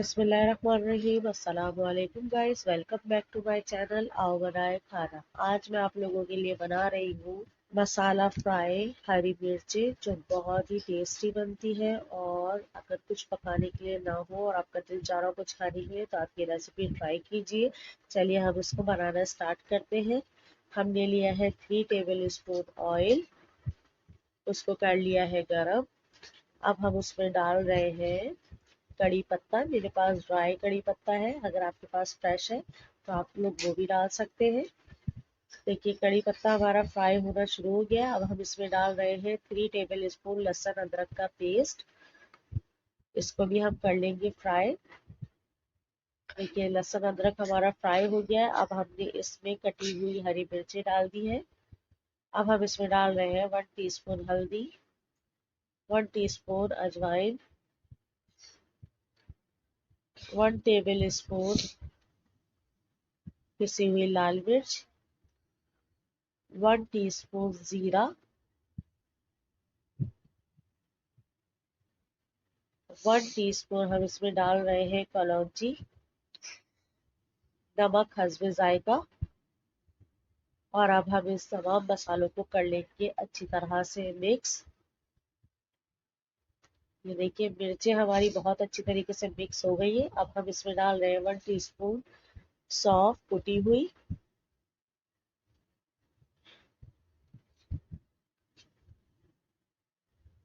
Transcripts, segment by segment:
बिस्मिल्लाहिर्रहमानिर्रहीम। अस्सलाम वालेकुम guys, welcome back to my channel. आओ बनाए खाना। आज मैं आप लोगों के लिए बना रही हूँ मसाला फ्राई हरी मिर्ची, जो बहुत ही टेस्टी बनती है। और अगर कुछ पकाने के लिए ना हो और आपका दिल चाह रहा हो कुछ खाने के लिए, तो आप ये रेसिपी ट्राई कीजिए। चलिए हम इसको बनाना स्टार्ट करते हैं। हमने लिया है 3 टेबल स्पून ऑयल, उसको कर लिया है गरम। अब हम उसमें डाल रहे हैं कड़ी पत्ता। मेरे पास ड्राई कड़ी पत्ता है, अगर आपके पास फ्रेश है तो आप लोग वो भी डाल सकते हैं। देखिए कड़ी पत्ता हमारा फ्राई होना शुरू हो गया। अब हम इसमें डाल रहे हैं 3 टेबल स्पून लहसुन अदरक का पेस्ट। इसको भी हम कर लेंगे फ्राई। देखिए लहसुन अदरक हमारा फ्राई हो गया है। अब हमने इसमें कटी हुई हरी मिर्ची डाल दी है। अब हम इसमें डाल रहे हैं 1 टीस्पून हल्दी, 1 टीस्पून अजवाइन, 1 टेबल स्पून पिसी हुई लाल मिर्च, 1 टीस्पून जीरा, 1 टीस्पून हम इसमें डाल रहे हैं कलौंजी, नमक हस्बे जायका। और अब हम इस तमाम मसालों को कर लेंगे अच्छी तरह से मिक्स। ये देखिए मिर्चें हमारी बहुत अच्छी तरीके से मिक्स हो गई है। अब हम इसमें डाल रहे हैं 1 टीस्पून सौंफ कुटी हुई,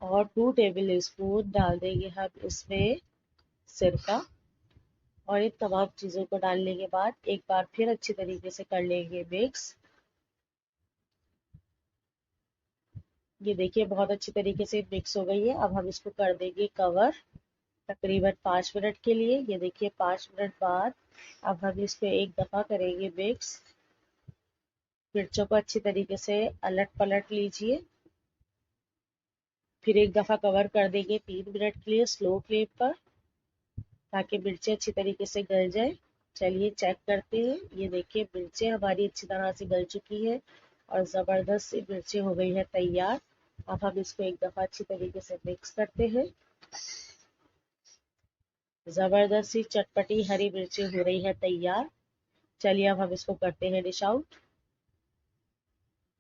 और 2 टेबल स्पून डाल देंगे हम इसमें सिरका। और इन तमाम चीज़ों को डालने के बाद एक बार फिर अच्छी तरीके से कर लेंगे मिक्स। ये देखिए बहुत अच्छी तरीके से मिक्स हो गई है। अब हम इसको कर देंगे कवर तकरीबन 5 मिनट के लिए। ये देखिए 5 मिनट बाद अब हम इसको एक दफ़ा करेंगे मिक्स। मिर्चों को अच्छी तरीके से अलट पलट लीजिए। फिर एक दफ़ा कवर कर देंगे 3 मिनट के लिए स्लो फ्लेम पर, ताकि मिर्चें अच्छी तरीके से गल जाए। चलिए चेक करते हैं। ये देखिए मिर्चें हमारी अच्छी तरह से गल चुकी है और ज़बरदस्त सी मिर्चें हो गई है तैयार। अब हम इसको एक दफ़ा अच्छी तरीके से मिक्स करते हैं। ज़बरदस्त सी चटपटी हरी मिर्चें हो रही है तैयार। चलिए अब हम इसको करते हैं डिश आउट।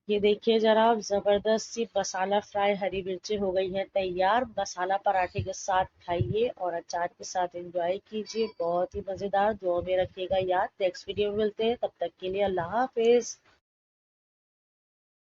ये देखिए जरा, ज़बरदस्त सी मसाला फ्राई हरी मिर्चें हो गई हैं तैयार। मसाला पराठे के साथ खाइए और अचार के साथ एंजॉय कीजिए, बहुत ही मज़ेदार। दुआ में रखिएगा याद। नेक्स्ट वीडियो में मिलते हैं, तब तक के लिए अल्लाह हाफिज़।